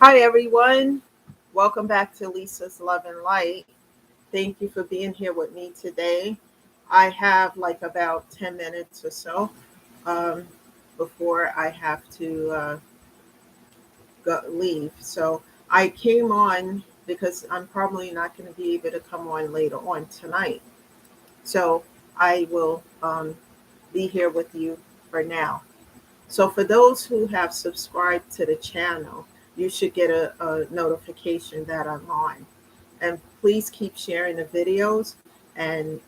Hi, everyone. Welcome back to Lisa's Love and Light. Thank you for being here with me today. I have like about 10 minutes or so um, before I have to leave. So I came on because I'm probably not going to be able to come on later on tonight. So I will be here with you for now. So for those who have subscribed to the channel, you should get a notification that I'm on. And please keep sharing the videos and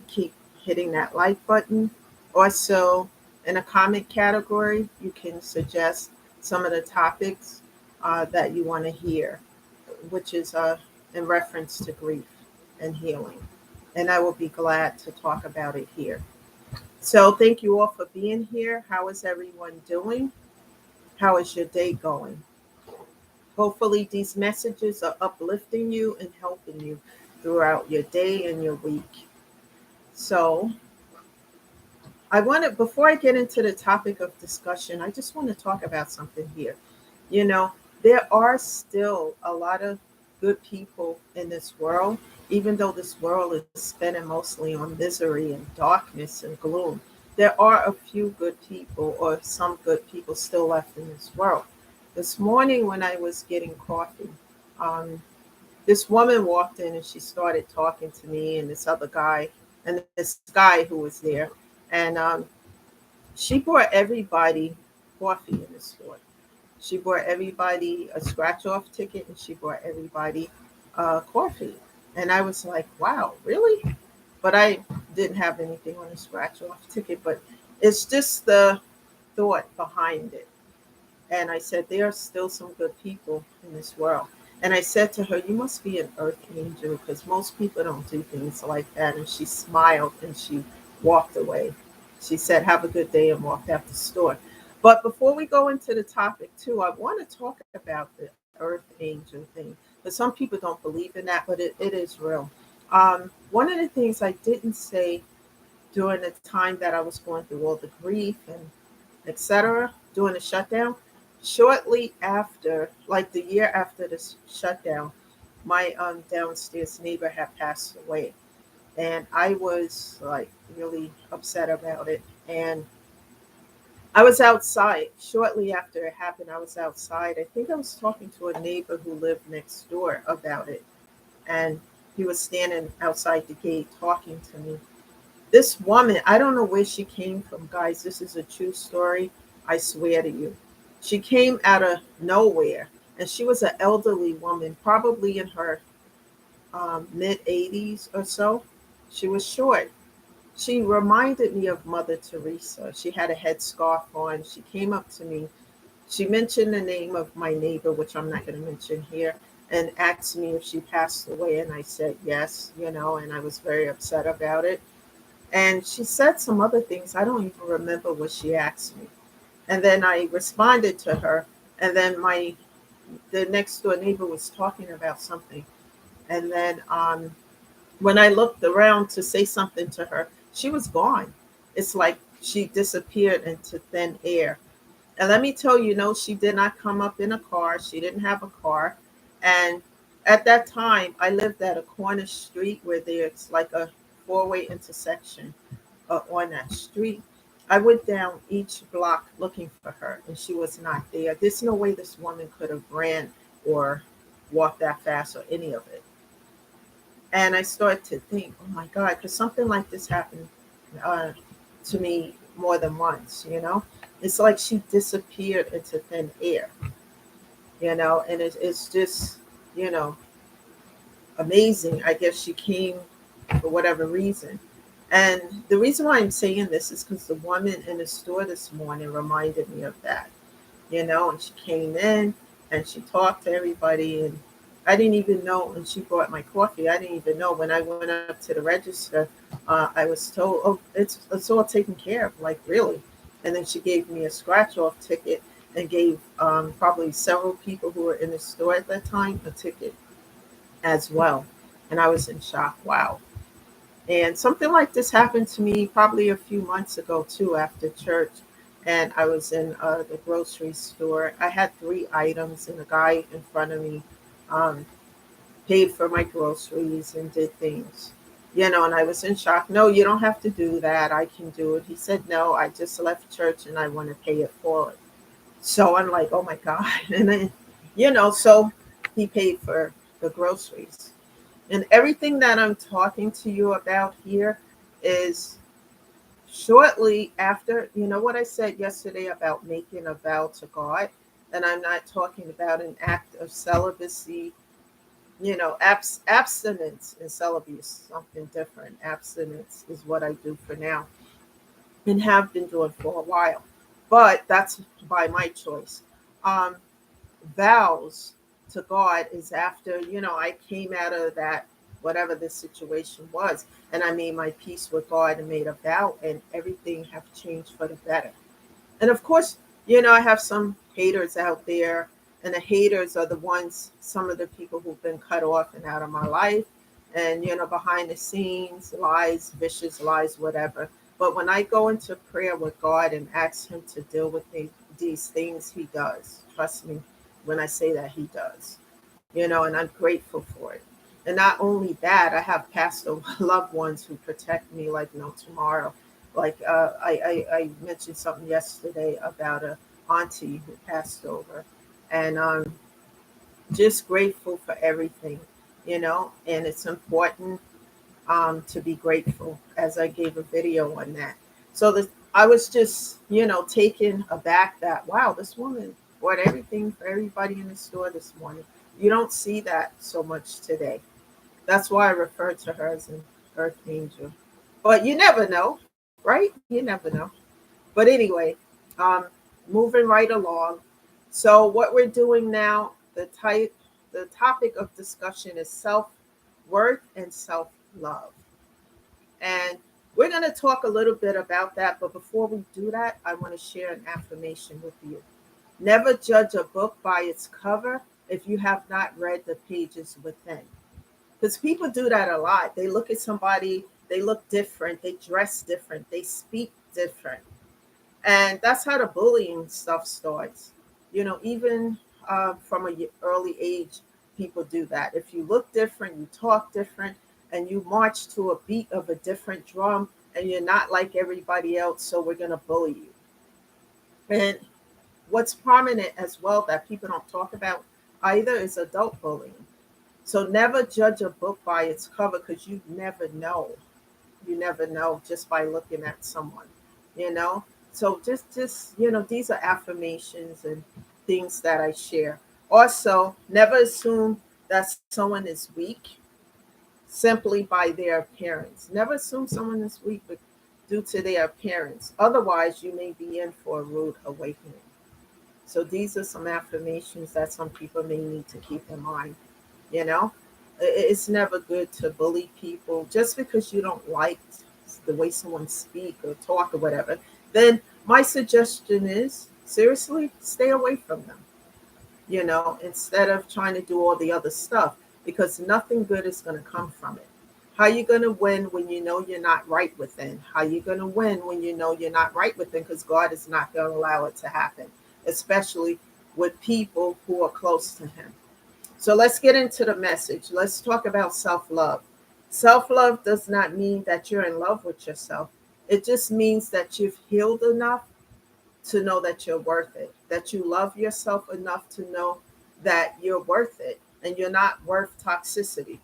keep hitting that like button. Also, in a comment category, you can suggest some of the topics that you want to hear, which is in reference to grief and healing. And I will be glad to talk about it here. So, thank you all for being here. How is everyone doing? How is your day going? Hopefully, these messages are uplifting you and helping you throughout your day and your week. So, before I get into the topic of discussion, I just want to talk about something here. You know, there are still a lot of good people in this world, even though this world is spinning mostly on misery and darkness and gloom. There are a few good people, or some good people, still left in this world. This morning, when I was getting coffee, um, this woman walked in and she started talking to me and this other guy and this guy who was there. And she brought everybody coffee in the store. She brought everybody a scratch off ticket and she brought everybody coffee. And I was like, wow, really? But I didn't have anything on the scratch off ticket, but it's just the thought behind it. And I said, there are still some good people in this world. And I said to her, you must be an earth angel because most people don't do things like that. And she smiled and she walked away. She said, have a good day and walked out the store. But before we go into the topic, too, I want to talk about the earth angel thing. But some people don't believe in that, but it is real. One of the things I didn't say during the time that I was going through all the grief and etc. during the shutdown. Shortly after, like the year after the shutdown, my downstairs neighbor had passed away, and I was like really upset about it. And I was outside shortly after it happened. I was outside. I think I was talking to a neighbor who lived next door about it, and he was standing outside the gate talking to me. This woman, I don't know where she came from, guys. This is a true story. I swear to you. She came out of nowhere, and she was an elderly woman, probably in her mid 80s or so. She was short. She reminded me of Mother Teresa. She had a headscarf on. She came up to me. She mentioned the name of my neighbor, which I'm not going to mention here, and asked me if she passed away. And I said yes, and I was very upset about it. And she said some other things. I don't even remember what she asked me. And then I responded to her. And then the next door neighbor was talking about something. And then when I looked around to say something to her, she was gone. It's like she disappeared into thin air. And let me tell you, no, she did not come up in a car. She didn't have a car. And at that time, I lived at a corner street where there's like a four-way intersection on that street. I went down each block looking for her, and she was not there. There's no way this woman could have ran or walked that fast or any of it. And I started to think, oh my God, because something like this happened uh, to me more than once, It's like she disappeared into thin air, and it's just, you know, amazing. I guess she came for whatever reason. And the reason why I'm saying this is because the woman in the store this morning reminded me of that, and she came in and she talked to everybody. And I didn't even know when she brought my coffee. I didn't even know when I went up to the register. I was told, oh, it's all taken care of, like really. And then she gave me a scratch off ticket and gave probably several people who were in the store at that time a ticket as well. And I was in shock. Wow. And something like this happened to me probably a few months ago too after church. and I was in the grocery store. I had three items, and the guy in front of me um, paid for my groceries and did things. And I was in shock. No, you don't have to do that. I can do it. He said, no, I just left church and I want to pay it forward. So I'm like, oh my God. And then, so he paid for the groceries. And everything that I'm talking to you about here is shortly after, what I said yesterday about making a vow to God. And I'm not talking about an act of celibacy, abstinence and celibacy is something different. Abstinence is what I do for now and have been doing for a while. But that's by my choice. Um, Vows to God is after, I came out of that, whatever the situation was, and I made my peace with God and made a vow, and everything have changed for the better. And of course, I have some haters out there, and the haters are the ones, some of the people who've been cut off and out of my life, and behind the scenes, lies, vicious lies, whatever. But when I go into prayer with God and ask Him to deal with these things, He does. Trust me when I say that He does. And I'm grateful for it. And not only that, I have passed over loved ones who protect me like no tomorrow. Like I mentioned something yesterday about a auntie who passed over, and just grateful for everything, And it's important to be grateful, as I gave a video on that. So I was just, taken aback that, wow, this woman bought everything for everybody in the store this morning. You don't see that so much today. That's why I refer to her as an earth angel. But you never know, right? You never know. But anyway, um, moving right along. So what we're doing now, the topic of discussion is self worth and self love. And we're going to talk a little bit about that. But before we do that, I want to share an affirmation with you. Never judge a book by its cover if you have not read the pages within. Because people do that a lot. They look at somebody, they look different, they dress different, they speak different. And that's how the bullying stuff starts. Even from a early age, people do that. If you look different, you talk different, and you march to a beat of a different drum, and you're not like everybody else, so we're going to bully you. And what's prominent as well that people don't talk about either is adult bullying. So never judge a book by its cover, because you never know. You never know just by looking at someone, you know. So just these are affirmations and things that I share. Also, never assume that someone is weak simply by their appearance. Never assume someone is weak due to their appearance. Otherwise, you may be in for a rude awakening. So these are some affirmations that some people may need to keep in mind. You know, it's never good to bully people just because you don't like the way someone speak or talk or whatever. Then my suggestion is seriously stay away from them. Instead of trying to do all the other stuff, because nothing good is going to come from it. How you going to win when you know you're not right within? How you going to win when you know you're not right within? Because God is not going to allow it to happen, especially with people who are close to Him. So let's get into the message. Let's talk about self love. Self love does not mean that you're in love with yourself, it just means that you've healed enough to know that you're worth it, that you love yourself enough to know that you're worth it and you're not worth toxicity.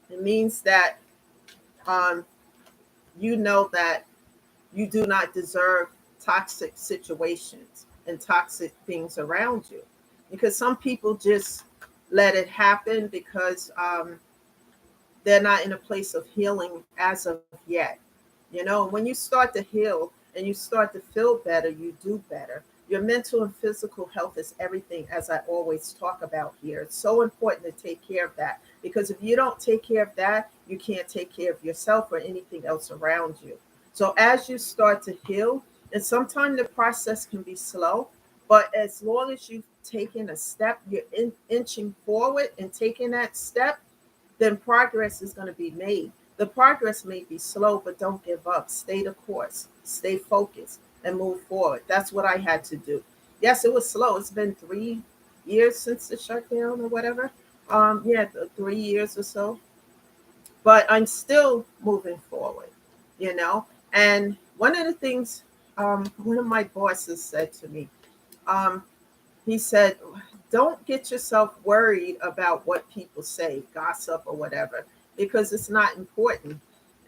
It means that um, you know that you do not deserve toxic situations and toxic things around you, because some people just let it happen because they're not in a place of healing as of yet. When you start to heal and you start to feel better, you do better. Your mental and physical health is everything, as I always talk about here. It's so important to take care of that, because if you don't take care of that, you can't take care of yourself or anything else around you. So as you start to heal, and sometimes the process can be slow, but as long as you've taken a step, you're inching forward and taking that step, then progress is going to be made. The progress may be slow, but don't give up. Stay the course. Stay focused. and move forward. That's what I had to do. Yes, it was slow. It's been 3 years since the shutdown or whatever. Yeah, 3 years or so, but I'm still moving forward, you know. And one of the things, one of my bosses said to me, um, he said, don't get yourself worried about what people say, gossip or whatever, because it's not important.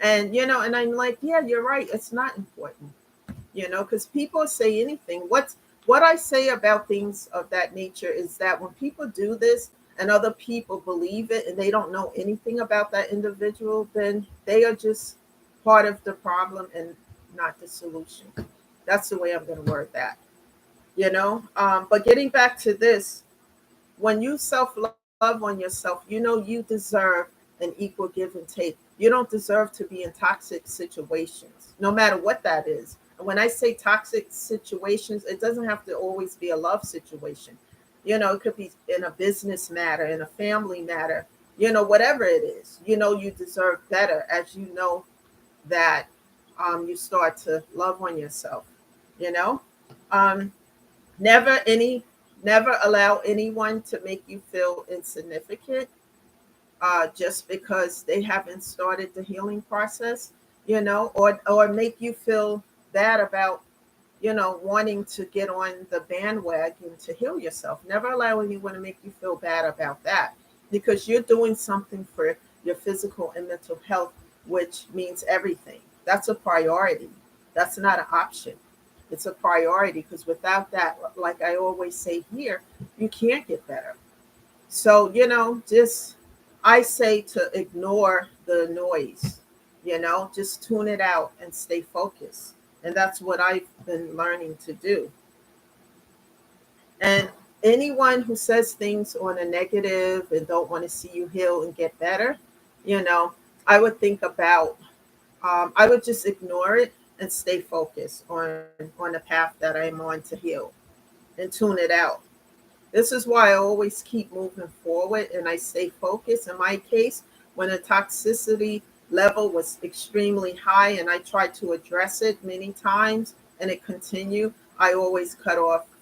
And, and I'm like, yeah, you're right. It's not important, because people say anything. What I say about things of that nature is that when people do this and other people believe it and they don't know anything about that individual, then they are just part of the problem and not the solution. That's the way I'm going to word that. But getting back to this, when you self love on yourself, you deserve an equal give and take. You don't deserve to be in toxic situations, no matter what that is. And when I say toxic situations, it doesn't have to always be a love situation. It could be in a business matter, in a family matter, whatever it is. You deserve better as that you start to love on yourself, you know? Um, Never any never allow anyone to make you feel insignificant just because they haven't started the healing process, or make you feel bad about, wanting to get on the bandwagon to heal yourself. Never allow anyone to make you feel bad about that, because you're doing something for your physical and mental health, which means everything. That's a priority. That's not an option. It's a priority, because without that, like I always say here, you can't get better. So, just I say to ignore the noise, just tune it out and stay focused. And that's what I've been learning to do. And anyone who says things on a negative and don't want to see you heal and get better, you know, I would think about, I would just ignore it and stay focused on the path that I'm on to heal and tune it out. This is why I always keep moving forward and I stay focused. In my case, when the toxicity level was extremely high and I tried to address it many times and it continued, I always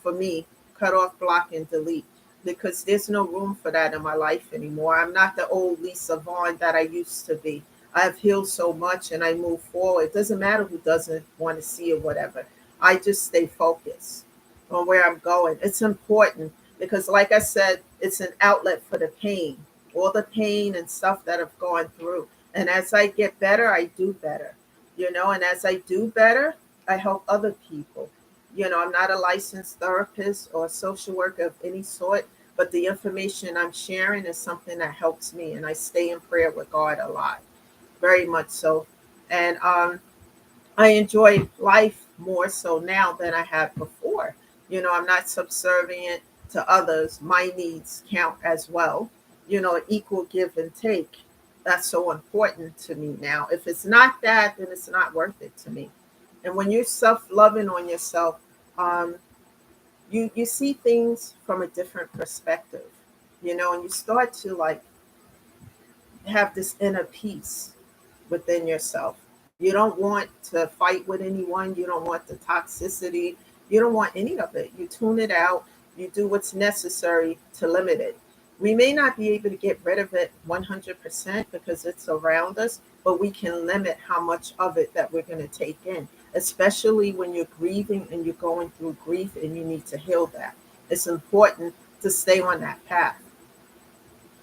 for me, cut off, block, and delete, because there's no room for that in my life anymore. I'm not the old Lisa Vaughn that I used to be. I have healed so much and I move forward. It doesn't matter who doesn't want to see it, whatever. I just stay focused on where I'm going. It's important because, like I said, it's an outlet for the pain, all the pain and stuff that I've gone through. And as I get better, I do better, and as I do better, I help other people. I'm not a licensed therapist or social worker of any sort, but the information I'm sharing is something that helps me. And I stay in prayer with God a lot, very much so. And I enjoy life more so now than I have before. I'm not subservient to others. My needs count as well. Equal give and take. That's so important to me now. If it's not that, then it's not worth it to me. And when you're self-loving on yourself, um, you see things from a different perspective, and you start to like have this inner peace within yourself. You don't want to fight with anyone. You don't want the toxicity. You don't want any of it. You tune it out. You do what's necessary to limit it. We may not be able to get rid of it 100% because it's around us, but we can limit how much of it that we're going to take in, especially when you're grieving and you're going through grief and you need to heal that. It's important to stay on that path,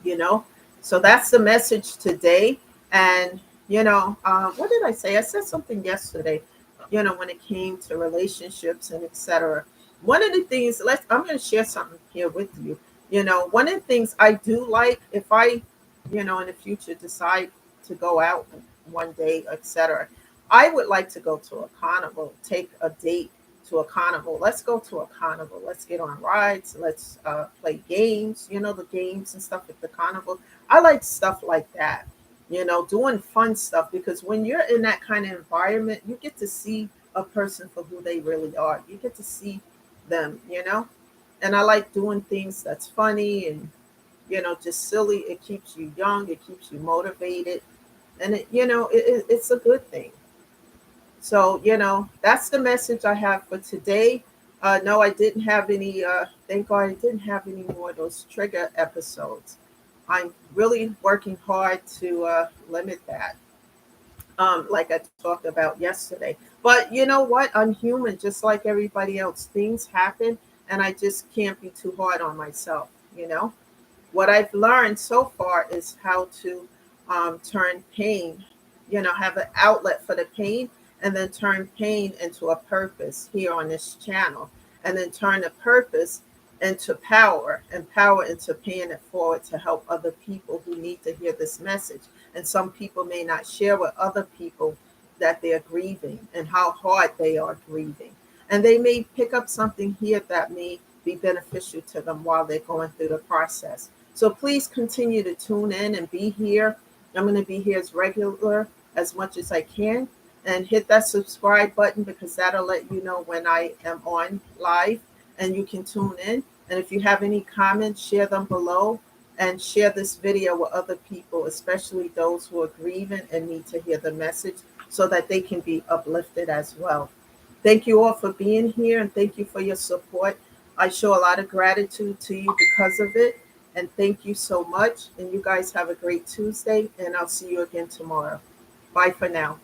you know? So that's the message today. And, what did I say? I said something yesterday, when it came to relationships and etc. One of the things, I'm going to share something here with you. One of the things I do like, if I, in the future decide to go out one day, etc., I would like to go to a carnival, take a date to a carnival. Let's go to a carnival. Let's get on rides. Let's play games, the games and stuff at the carnival. I like stuff like that, doing fun stuff, because when you're in that kind of environment, you get to see a person for who they really are. You get to see them. And I like doing things that's funny and, just silly. It keeps you young, it keeps you motivated, and it's a good thing. So, that's the message I have for today. No, I didn't have any, thank God I didn't have any more of those trigger episodes. I'm really working hard to limit that, like I talked about yesterday. But you know what? I'm human just like everybody else. Things happen, and I just can't be too hard on myself, you know? What I've learned so far is how to turn pain, have an outlet for the pain, and then turn pain into a purpose here on this channel, and then turn the purpose into power, and power into paying it forward to help other people who need to hear this message. And some people may not share with other people that they're grieving and how hard they are grieving. And they may pick up something here that may be beneficial to them while they're going through the process. So please continue to tune in and be here. I'm going to be here as regular as much as I can. And hit that subscribe button because that'll let you know when I am on live and you can tune in. And if you have any comments, share them below and share this video with other people, especially those who are grieving and need to hear the message so that they can be uplifted as well. Thank you all for being here and thank you for your support. I show a lot of gratitude to you because of it. And thank you so much. And you guys have a great Tuesday. And I'll see you again tomorrow. Bye for now.